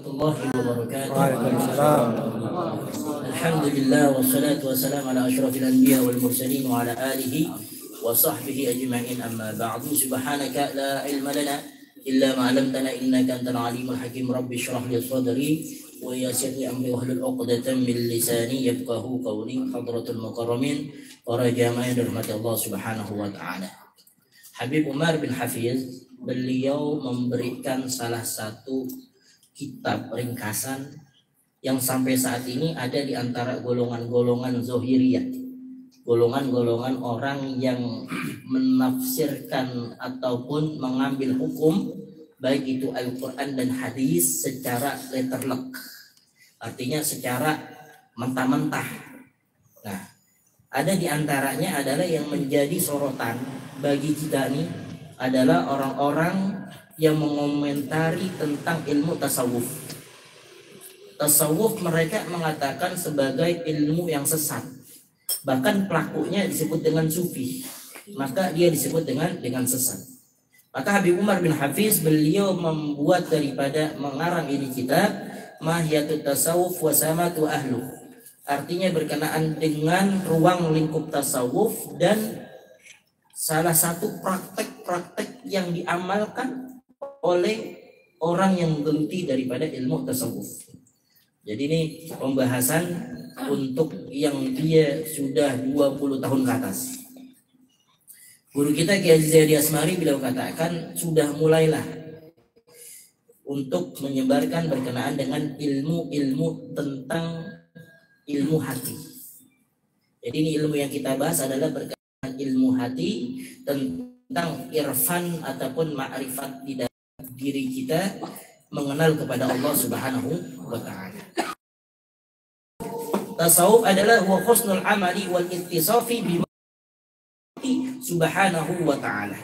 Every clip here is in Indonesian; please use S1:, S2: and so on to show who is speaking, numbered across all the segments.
S1: warahmatullahi wabarakatuh. Alhamdulillah wassalatu wassalamu ala asyrafil anbiya wal mursalin wa ala alihi wa sahbihi ajma'in, amma ba'du. Subhanaka la ilma lana illa ma 'allamtana innaka antal alimul hakim. Rabbi shrah li sadri wa yassir li amri wahlul 'uqdatam min lisani yafqahu qawli. Hadratul mukarramin, para jamaah yang dirahmati Allah Subhanahu wa taala. Habib Umar bin Hafiz, beliau memberikan salah satu kitab ringkasan yang sampai saat ini ada di antara golongan-golongan Zohiriyah, golongan-golongan orang yang menafsirkan ataupun mengambil hukum baik itu Al-Quran dan hadis secara letterlek, artinya secara mentah-mentah. Nah, ada di antaranya adalah yang menjadi sorotan bagi kita nih adalah orang-orang yang mengomentari tentang ilmu tasawuf. Tasawuf mereka mengatakan sebagai ilmu yang sesat. Bahkan pelakunya disebut dengan sufi. Maka dia disebut dengan sesat. Maka Habib Umar bin Hafiz, beliau membuat daripada mengarang ini kitab Mahiyatut Tasawuf wa Samatu Ahlu. Artinya berkenaan dengan ruang lingkup tasawuf dan salah satu praktek-praktek yang diamalkan oleh orang yang menggeluti daripada ilmu tasawuf. Jadi ini pembahasan untuk yang dia sudah 20 tahun ke atas. Guru kita Kiai Zaidi Asmari beliau katakan sudah mulailah untuk menyebarkan berkenaan dengan ilmu-ilmu tentang ilmu hati. Jadi ini ilmu yang kita bahas adalah berkenaan ilmu hati, tentang irfan ataupun ma'rifat di dalam diri kita mengenal kepada Allah Subhanahu wa taala. Tasawuf adalah huwa husnul amali wal ittisafi bi Subhanahu wa taala.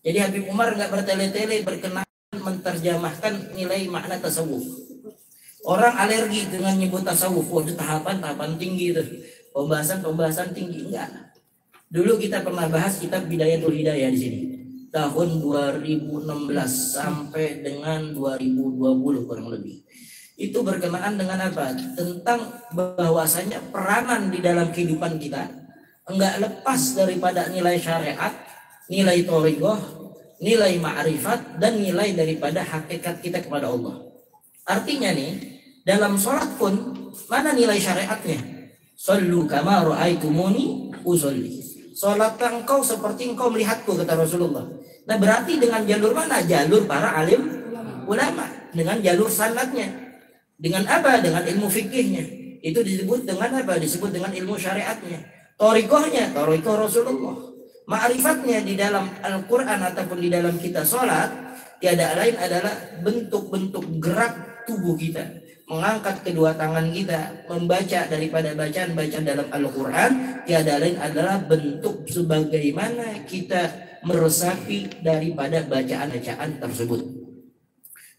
S1: Jadi Habib Umar enggak bertele-tele berkenaan menterjemahkan nilai makna tasawuf. Orang alergi dengan nyebut tasawuf, waduh tahapan tinggi itu. Pembahasan tinggi, enggak. Dulu kita pernah bahas kitab Bidayatul Hidayah di sini. Tahun 2016 sampai dengan 2020 kurang lebih. Itu berkenaan dengan apa? Tentang bahwasanya peranan di dalam kehidupan kita enggak lepas daripada nilai syariat, nilai thariqah, nilai ma'rifat, dan nilai daripada hakikat kita kepada Allah. Artinya nih, dalam sholat pun mana nilai syariatnya? Sallu kama ra'aitumuni usolli. Sholat engkau seperti engkau melihatku, kata Rasulullah. Nah, berarti dengan jalur mana? Jalur para alim ulama, dengan jalur sanadnya. Dengan apa? Dengan ilmu fikihnya. Itu disebut dengan apa? Disebut dengan ilmu syariatnya. Thariqahnya, thariqah Rasulullah. Ma'rifatnya di dalam Al-Quran ataupun di dalam kita sholat, tiada lain adalah bentuk-bentuk gerak tubuh kita, mengangkat kedua tangan kita, membaca daripada bacaan-bacaan dalam Al-Quran, tiada lain adalah bentuk sebagaimana kita meresapi daripada bacaan-bacaan tersebut.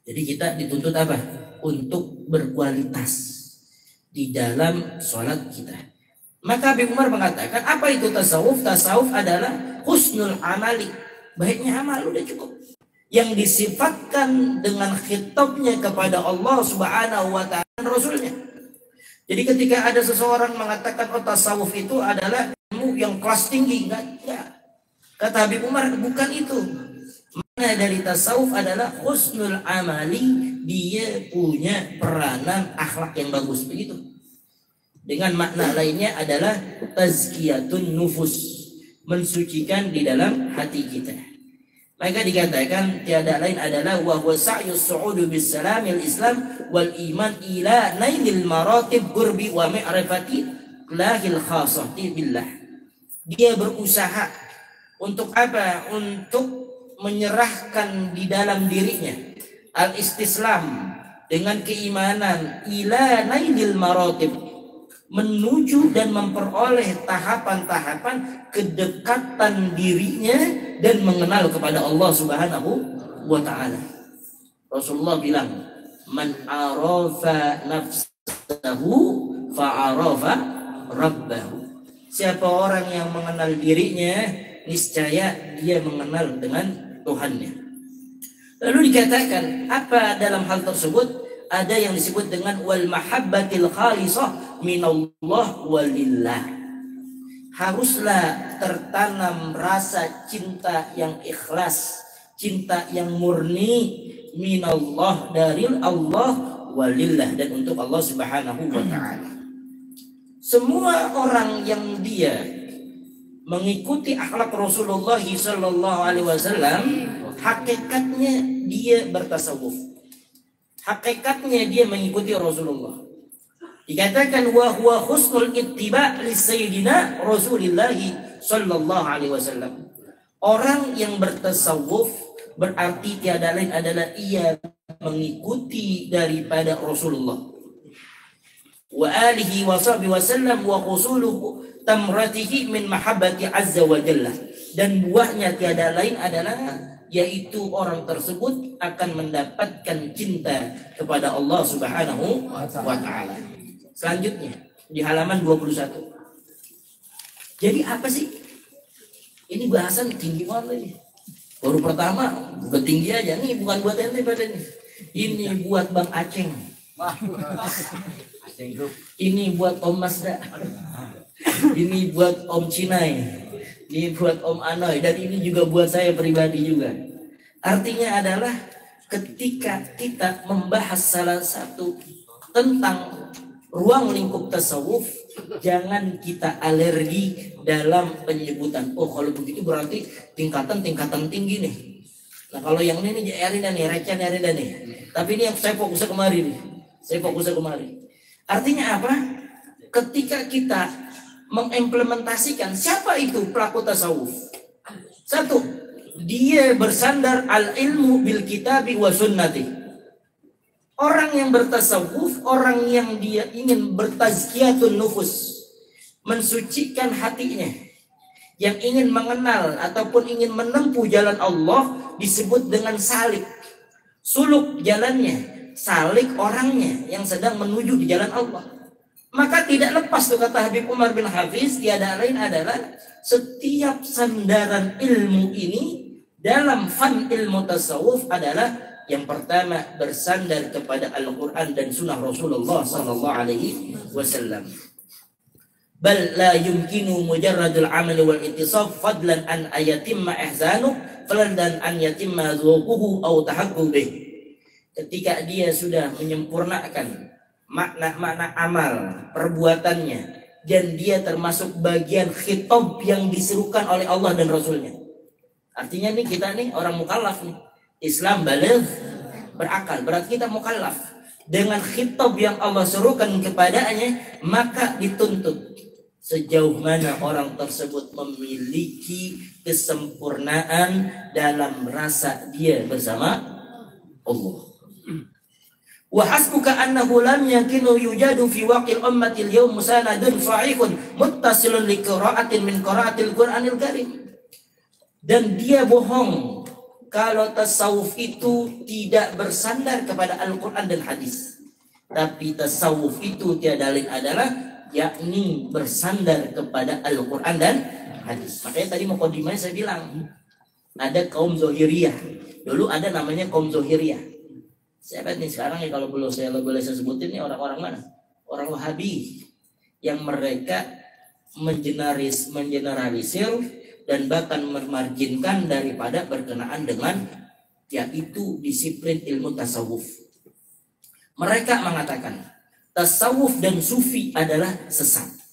S1: Jadi kita dituntut apa? Untuk berkualitas di dalam sholat kita. Maka Habib Umar mengatakan, apa itu tasawuf? Tasawuf adalah husnul amali, baiknya amal, udah cukup. Yang disifatkan dengan khitabnya kepada Allah Subhanahu wa taala dan Rasulnya. Jadi ketika ada seseorang mengatakan oh tasawuf itu adalah ilmu yang kelas tinggi, enggak. Kata Habib Umar, bukan itu. Makna dari tasawuf adalah husnul amali, dia punya peranan akhlak yang bagus, begitu. Dengan makna lainnya adalah tazkiyatun nufus, mensucikan di dalam hati kita. Maka dikatakan tiada lain adalah wa huwa sa'yus su'udu bis salamil islam wal iman ila nailil maratib qurbi wa ma'rifati lahil khasati billah. Dia berusaha untuk apa? Untuk menyerahkan di dalam dirinya al-istislam dengan keimanan ila nailil maratib, menuju dan memperoleh tahapan-tahapan kedekatan dirinya dan mengenal kepada Allah Subhanahu wa taala. Rasulullah bilang, "Man arafa nafsahu fa'arafa rabbahu." Siapa orang yang mengenal dirinya, niscaya dia mengenal dengan Tuhannya. Lalu dikatakan apa dalam hal tersebut? ada yang disebut dengan wal mahabbatil khalisah minallah walillah. Haruslah tertanam rasa cinta yang ikhlas, cinta yang murni minallah dari Allah walillah dan untuk Allah Subhanahu wa taala. Semua orang yang dia mengikuti akhlak Rasulullah sallallahu alaihi wasallam, hakikatnya dia bertasawuf. Hakikatnya dia mengikuti Rasulullah. Dikatakan wa huwa husnul ittiba' li sayyidina Rasulillah sallallahu alaihi wasallam. Orang yang bertasawuf berarti tiada lain adalah ia mengikuti daripada Rasulullah wa alihi wa sahbihi wasallam wa qusuluhu tamratihi min mahabbati azza wa jalla, dan buahnya tiada lain adalah yaitu orang tersebut akan mendapatkan cinta kepada Allah Subhanahu wa taala. Selanjutnya di halaman 21. Jadi apa sih? Ini bahasan tinggi banget ini. Baru pertama bukan tinggi aja nih, bukan buat ente pada ini. Ini buat Bang Aceng. Ini buat Om Masda. Ini buat Om Cinai. Ini buat Om Anoy, dan ini juga buat saya pribadi juga. Artinya adalah ketika kita membahas salah satu tentang ruang lingkup tasawuf, jangan kita alergi dalam penyebutan. Oh kalau begitu berarti tingkatan tinggi nih. Nah kalau yang ini Erina nih, Recan Erina nih. Tapi ini yang saya fokusnya kemari nih. Saya fokusnya kemari. Artinya apa? Ketika kita mengimplementasikan siapa itu pelaku tasawuf. Satu, dia bersandar al ilmu bil kitabi wa sunnati. Orang yang bertasawuf, orang yang dia ingin bertazkiyatun nufus, mensucikan hatinya, yang ingin mengenal ataupun ingin menempuh jalan Allah, disebut dengan salik. Suluk jalannya, salik orangnya yang sedang menuju di jalan Allah. Maka tidak lepas tuh kata Habib Umar bin Hafiz, tiada lain adalah setiap sandaran ilmu ini dalam fan ilmu tasawuf adalah yang pertama bersandar kepada Al-Quran dan Sunnah Rasulullah Sallallahu Alaihi Wasallam. Bal la yumkinu mujarradul amal wal ittisaf fadlan an ayatimma ihsanu fadlan an yatimma dhuquhu aw tahaqqubih. Ketika dia sudah menyempurnakan makna-makna amal perbuatannya dan dia termasuk bagian khitab yang diserukan oleh Allah dan Rasulnya. Artinya nih kita nih orang mukallaf nih. Islam baligh berakal, berarti kita mukallaf dengan khitab yang Allah serukan kepadanya, maka dituntut sejauh mana orang tersebut memiliki kesempurnaan dalam rasa dia bersama Allah. Wa hasbuka annahu lam yakinu yujadu fi waqil ummatil yawm musanadun sahihun muttasilun li qira'atin min qira'atil Qur'anil Karim. Dan dia bohong kalau tasawuf itu tidak bersandar kepada Al-Quran dan hadis. Tapi tasawuf itu tiada lain adalah yakni bersandar kepada Al-Quran dan hadis. Makanya tadi mukadimahnya saya bilang ada kaum Zohiriyah. Dulu ada namanya kaum Zohiriyah. Siapa nih sekarang ya kalau boleh saya sebutin nih orang-orang mana? Orang Wahabi yang mereka mengeneralisir dan bahkan memarjinkan daripada berkenaan dengan yaitu disiplin ilmu tasawuf. Mereka mengatakan tasawuf dan sufi adalah sesat.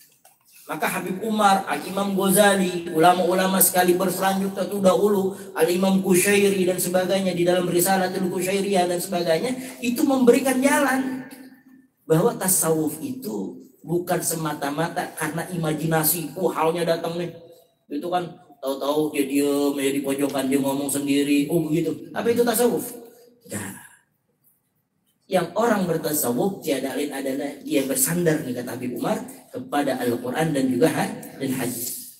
S1: Maka Habib Umar, Al-Imam Ghazali, ulama-ulama sekali berselanjutnya itu dahulu, Al-Imam Qushairi dan sebagainya di dalam Risalatul Qushairiyah dan sebagainya, itu memberikan jalan bahwa tasawuf itu bukan semata-mata karena imajinasi. Oh halnya datang nih. Itu kan tahu-tahu dia diem, dia di pojokan, dia ngomong sendiri, oh begitu. Apa itu tasawuf? Nah, yang orang bertasawuf tiada lain adalah dia bersandar nih kata Habib Umar kepada Al-Quran dan juga dan hadis.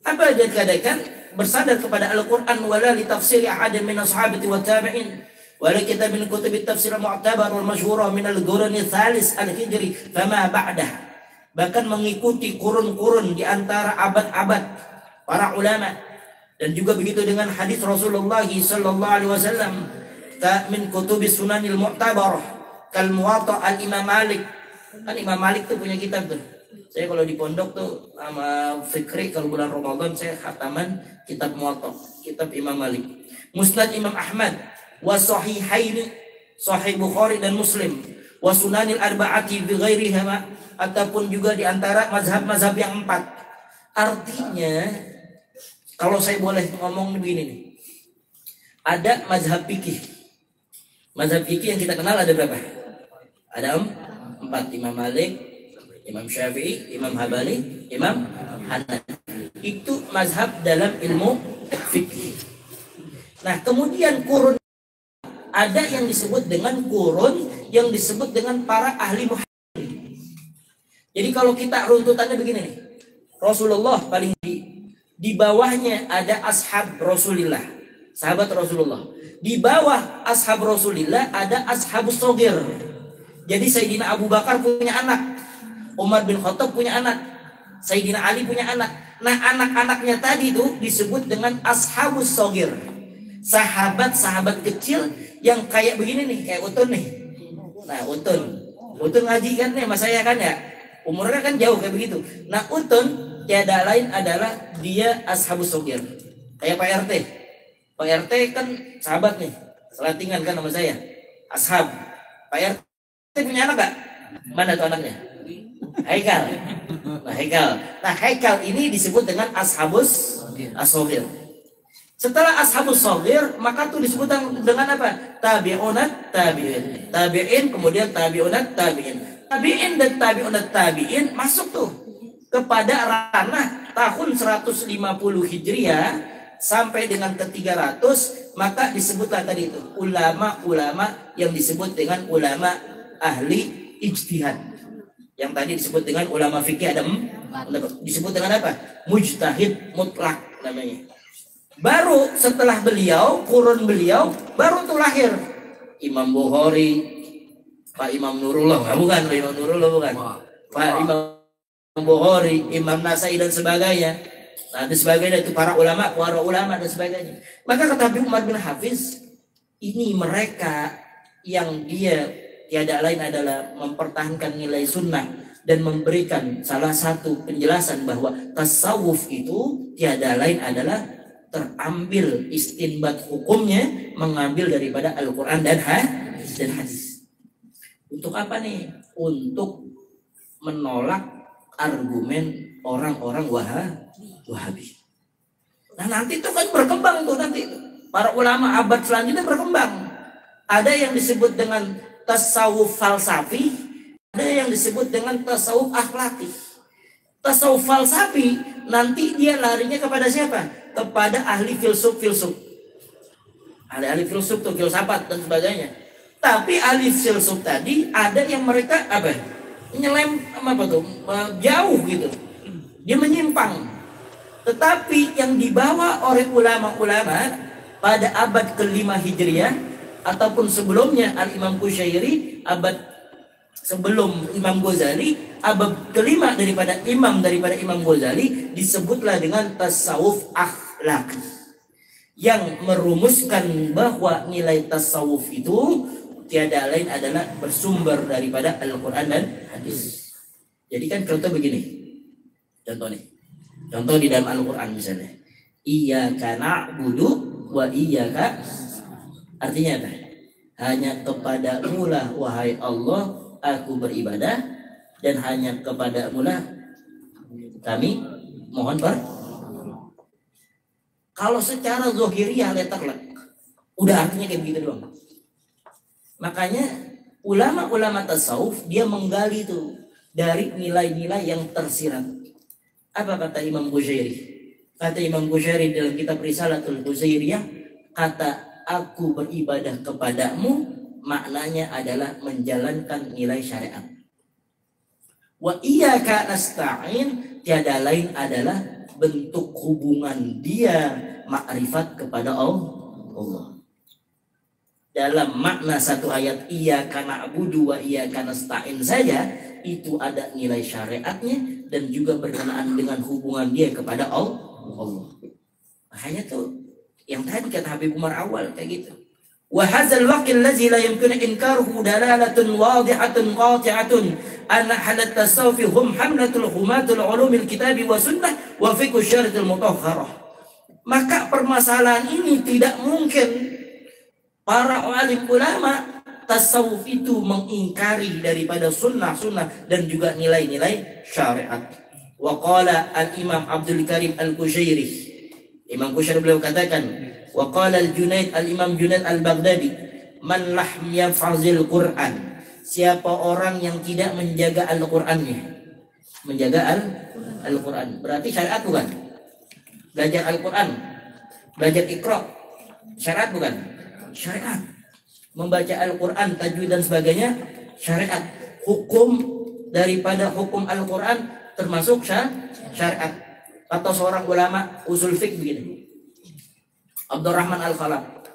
S1: Apa dia katakan? Bersandar kepada Al-Quran wala li tafsiri ahadin min ashabati wa tabi'in wala kitab min kutub at-tafsir al-mu'tabar wal masyhura min al-qurun al-thalis al-hijri fama ba'dah. Bahkan mengikuti kurun-kurun di antara abad-abad para ulama, dan juga begitu dengan hadis Rasulullah sallallahu alaihi wasallam min kutubis sunanil mu'tabarah, kal Muwatta al Imam Malik. Kan Imam Malik tuh punya kitab tuh. Saya kalau di pondok tuh sama Fikri kalau bulan Ramadan saya khataman kitab Muwatta, kitab Imam Malik. Musnad Imam Ahmad, wa sahihaini, Sahih Bukhari dan Muslim, wa sunanil arba'ati bi ghairiha, ataupun juga di antara mazhab-mazhab yang 4. Artinya kalau saya boleh ngomong begini nih. Ada mazhab fikih. Mazhab fikih yang kita kenal ada berapa? Ada 4, Imam Malik, Imam Syafi'i, Imam Hambali, Imam Hanafi. Itu mazhab dalam ilmu fikih. Nah, kemudian kurun ada yang disebut dengan kurun yang disebut dengan para ahli muhaddits. Jadi kalau kita runtutannya begini nih. Rasulullah paling di bawahnya ada ashab Rasulullah, sahabat Rasulullah. Di bawah ashab Rasulullah ada ashabus shogir. Jadi Sayyidina Abu Bakar punya anak, Umar bin Khattab punya anak, Sayyidina Ali punya anak. Nah, anak-anaknya tadi itu disebut dengan ashabus shogir. Sahabat-sahabat kecil yang kayak begini nih, kayak Utun nih. Nah, Utun ngaji kan nih sama saya kan ya. Umurnya kan jauh kayak begitu. Nah, Utun tiada lain adalah dia ashabus shogir. Kayak Pak RT. Pak RT kan sahabat nih, selatingan kan sama saya. Ashab. Pak RT punya anak gak? Mana tuh anaknya? Haikal. Nah, Haikal ini disebut dengan ashabus shogir. Setelah ashabus shogir, maka tuh disebut dengan apa? Tabi'unat tabi'in. Tabi'in, kemudian tabi'unat tabi'in. Tabi'in dan tabi'unat tabi'in masuk tuh kepada ranah tahun 150 Hijriah sampai dengan ke 300, maka disebutlah tadi itu ulama-ulama yang disebut dengan ulama ahli ijtihad. Yang tadi disebut dengan ulama fikih ada disebut dengan apa? Mujtahid mutlak namanya. Baru setelah beliau, kurun beliau, baru tuh lahir Imam Bukhari, Pak Imam Nurullah, bukan Pak Imam Nurullah, bukan Pak Imam Bukhari, Imam Nasai dan sebagainya. Nah, dan sebagainya itu para ulama dan sebagainya. Maka kata Habib Umar bin Hafiz, ini mereka yang dia tiada lain adalah mempertahankan nilai sunnah dan memberikan salah satu penjelasan bahwa tasawuf itu tiada lain adalah terambil istinbat hukumnya mengambil daripada Al-Quran dan hadis. Untuk apa nih? Untuk menolak argumen orang-orang Wahabi. Nah, nanti itu kan berkembang tuh nanti. Para ulama abad selanjutnya berkembang. Ada yang disebut dengan tasawuf falsafi, ada yang disebut dengan tasawuf akhlaki. Tasawuf falsafi nanti dia larinya kepada siapa? Kepada ahli filsuf. Ahli filsuf tuh filsafat dan sebagainya. Tapi ahli filsuf tadi ada yang mereka apa? Nyelem apa tuh? Jauh gitu. Dia menyimpang. Tetapi yang dibawa oleh ulama-ulama pada abad ke-5 Hijriah ataupun sebelumnya Al-Imam Qushairi, abad sebelum Imam Ghazali, abad ke-5 daripada Imam Ghazali disebutlah dengan tasawuf akhlaki yang merumuskan bahwa nilai tasawuf itu tiada lain adalah bersumber daripada Al-Quran dan hadis. Jadi kan contoh begini. Contoh di dalam Al-Quran misalnya. Iyyaka na'budu wa iyyaka, artinya apa? Hanya kepadamu lah wahai Allah aku beribadah dan hanya kepadamu lah kami mohon Kalau secara zahiriyah letak-letak udah artinya kayak begitu doang. Makanya ulama-ulama tasawuf dia menggali tuh dari nilai-nilai yang tersirat. Apa kata Imam Qushairi? Kata Imam Qushairi dalam kitab Risalatul Qusairiyah, kata aku beribadah kepadamu maknanya adalah menjalankan nilai syariat. Wa iyyaka nasta'in, tiada lain adalah bentuk hubungan dia makrifat kepada Allah. Dalam makna satu ayat iyyaka na'budu wa iyyaka nasta'in saja itu ada nilai syariatnya dan juga berkenaan dengan hubungan dia kepada Allah. Makanya tuh yang tadi kata Habib Umar awal kayak gitu. Wa hadzal waqil ladzi la yumkinu inkaruhu dalalatun wadihatun qati'atun anna halat tasawuf hum hamlatul humatul ulumil kitabi wa sunnah wa fiqh syariatul mutahharah. Maka permasalahan ini tidak mungkin para alim ulama tasawuf itu mengingkari daripada sunnah-sunnah dan juga nilai-nilai syariat. Wa qala al-Imam Abdul Karim Al-Kushairi, Imam Kushairi beliau katakan, wa qala al-Junaid, al-Imam Junaid al-Baghdadi, man lam yaf'azil Qur'an, siapa orang yang tidak menjaga Al-Qur'annya. Menjaga Al-Qur'an berarti syariat bukan? Belajar Al-Qur'an, belajar Iqra, syariat bukan? Syariat. Membaca Al-Quran, tajwid dan sebagainya, syariat. Hukum daripada hukum Al-Quran termasuk syariat. Atau seorang ulama usul fiqh begini, Abdurrahman Al-Khalaf,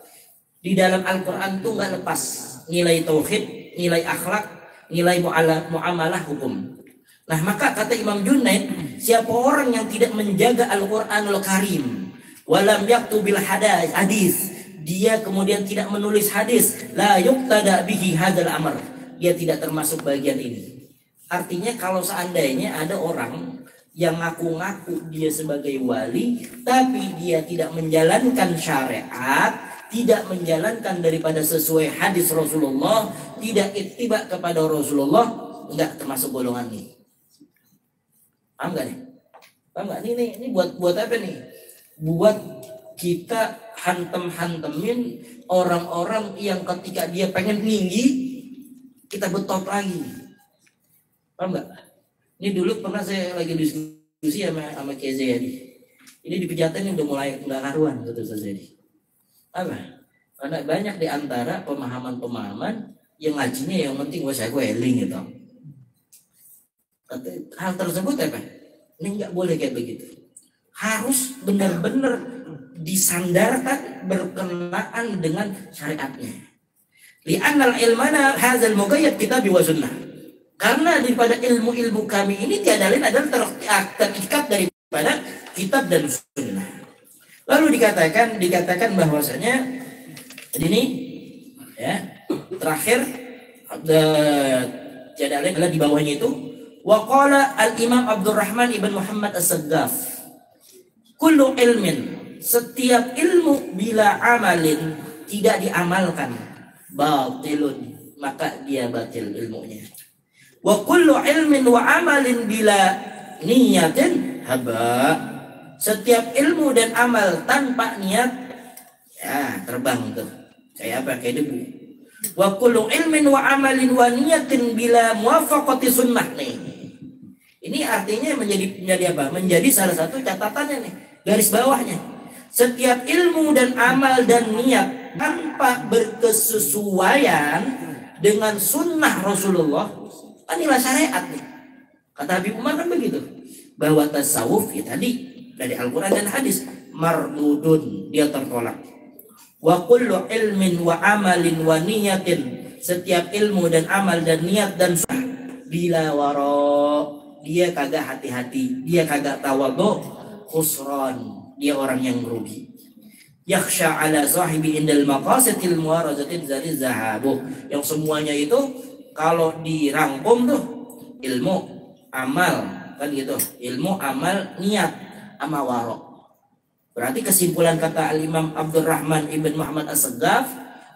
S1: di dalam Al-Quran itu nggak lepas nilai tauhid, nilai akhlak, nilai muamalah hukum. Nah maka kata Imam Junaid, siapa orang yang tidak menjaga Al-Quranul Karim, walam yaktubil hadis, dia kemudian tidak menulis hadis, la yuqtada bihi hadzal amr, dia tidak termasuk bagian ini. Artinya kalau seandainya ada orang yang ngaku-ngaku dia sebagai wali, tapi dia tidak menjalankan syariat, tidak menjalankan daripada sesuai hadis Rasulullah, tidak ittiba kepada Rasulullah, enggak termasuk golongan ini. Paham nggak nih? Paham nggak? Ini buat apa nih? Buat kita hantem-hantemin orang-orang yang ketika dia pengen tinggi, kita betot lagi. Paham nggak? Ini dulu pernah saya lagi diskusi sama Kiai Zayadi. Ini di Pejaten udah mulai nggak karuan gitu Zayadi. Apa? Karena banyak di antara pemahaman-pemahaman yang ngajinya yang penting saya eling gitu. Hal tersebut apa? Ini nggak boleh kayak begitu. Harus benar-benar disandarkan berkenaan dengan syariatnya. Li'annal ilmana hadzal muqayyad kitab wa sunnah. Karena daripada ilmu-ilmu kami ini tiada lain adalah terikat daripada kitab dan sunnah. Lalu dikatakan bahwasanya ini ya, terakhir tiada lain adalah di bawahnya itu wa qala al-Imam Abdurrahman ibn Muhammad As-Saggaf, kullu ilmin, setiap ilmu bila amalin, tidak diamalkan, batilun, maka dia batil ilmunya. Wa kullu ilmin wa amalin bila niyatin haba, setiap ilmu dan amal tanpa niat ya terbang tuh kayak apa, kayak debu. Wa kullu ilmin wa amalin wa niyatin bila muwafaqati sunnah. Nih ini artinya menjadi apa? Menjadi salah satu catatannya nih, garis bawahnya. Setiap ilmu dan amal dan niat tanpa berkesesuaian dengan sunnah Rasulullah, inilah syariat nih. Kata Habib Umar kan begitu, bahwa tasawuf ya tadi dari Al-Quran dan hadis mardudun, dia tertolak. Wa kullu ilmin wa amalin wa niyatin, setiap ilmu dan amal dan niat dan sunnah bila waro, dia kagak hati-hati, dia kagak tawadhu, khusran, dia orang yang merugi. Yakhsha ala sahibi indal maqasidil muwarazatin zali zahabu, yang semuanya itu kalau dirangkum tuh ilmu, amal, kan gitu, ilmu, amal, niat, sama waro. Berarti kesimpulan kata Al-Imam Abdurrahman ibn Muhammad As-Saggaf,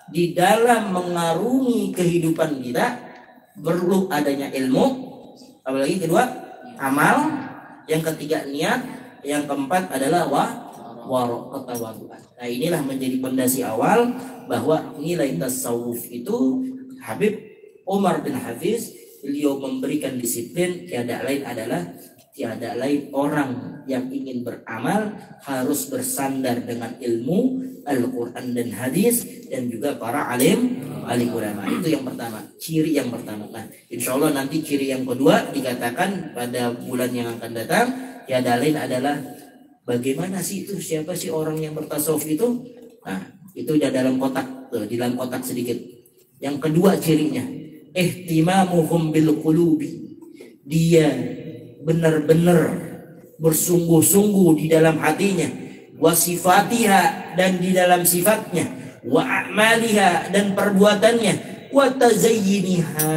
S1: di dalam mengarungi kehidupan kita perlu adanya ilmu, apalagi kedua amal, yang ketiga niat, yang keempat adalah waro, ketawaduan. Nah inilah menjadi pondasi awal bahwa nilai tasawuf itu Habib Umar bin Hafiz, beliau memberikan disiplin, tiada lain orang yang ingin beramal harus bersandar dengan ilmu Al-Quran dan hadis dan juga para alim ulama. Itu yang pertama, ciri yang pertama. Nah insya Allah nanti ciri yang kedua dikatakan pada bulan yang akan datang, tiada lain adalah bagaimana sih itu, siapa sih orang yang bertasawuf itu. Nah itu di dalam kotak tuh, di dalam kotak sedikit. Yang kedua cirinya, ihtimamuhum bil qulubi, dia benar-benar bersungguh-sungguh di dalam hatinya, wasifatiha, dan di dalam sifatnya, wa a'maliha, dan perbuatannya, wa tazayyiniha,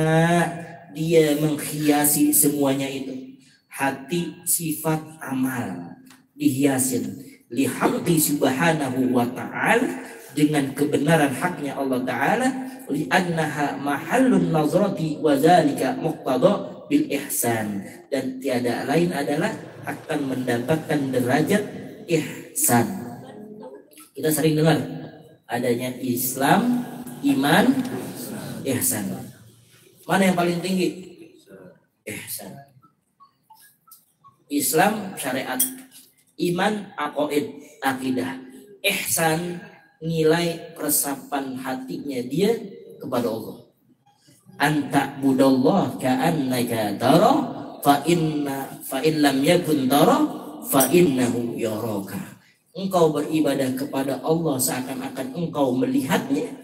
S1: dia menghiasi semuanya itu. Hati, sifat, amal dihiasin lihaqqi subhanahu wa ta'ala, dengan kebenaran haknya Allah Ta'ala, li'annaha mahallun nazrati wa zalika muqtada bil ihsan, dan tiada lain adalah akan mendapatkan derajat ihsan. Kita sering dengar adanya Islam, iman, ihsan. Mana yang paling tinggi? Ihsan. Islam syariat, iman aqaid akidah, ihsan nilai resapan hatinya dia kepada Allah. Anta budallah ka'annaka tara fa in lam yakun tara fa innahu yaraka. Engkau beribadah kepada Allah seakan-akan engkau melihatnya,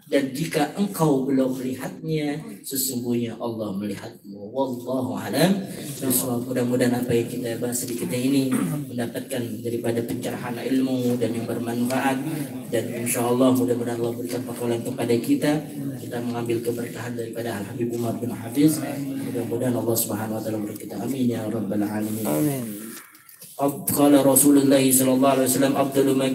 S1: dan jika engkau belum melihatnya, sesungguhnya Allah melihatmu. Wallahu a'lam bishawab. Mudah-mudahan apa yang kita bahas sedikitnya ini mendapatkan daripada pencerahan ilmu dan yang bermanfaat, dan insyaallah mudah-mudahan Allah berikan pertolongan kepada kita mengambil keberkahan daripada Al-Habib Umar bin Hafiz. Mudah-mudahan Allah Subhanahu wa taala berkata amin ya rabbal alamin. Amin. Qala Rasulullah sallallahu alaihi wasallam afdalu ma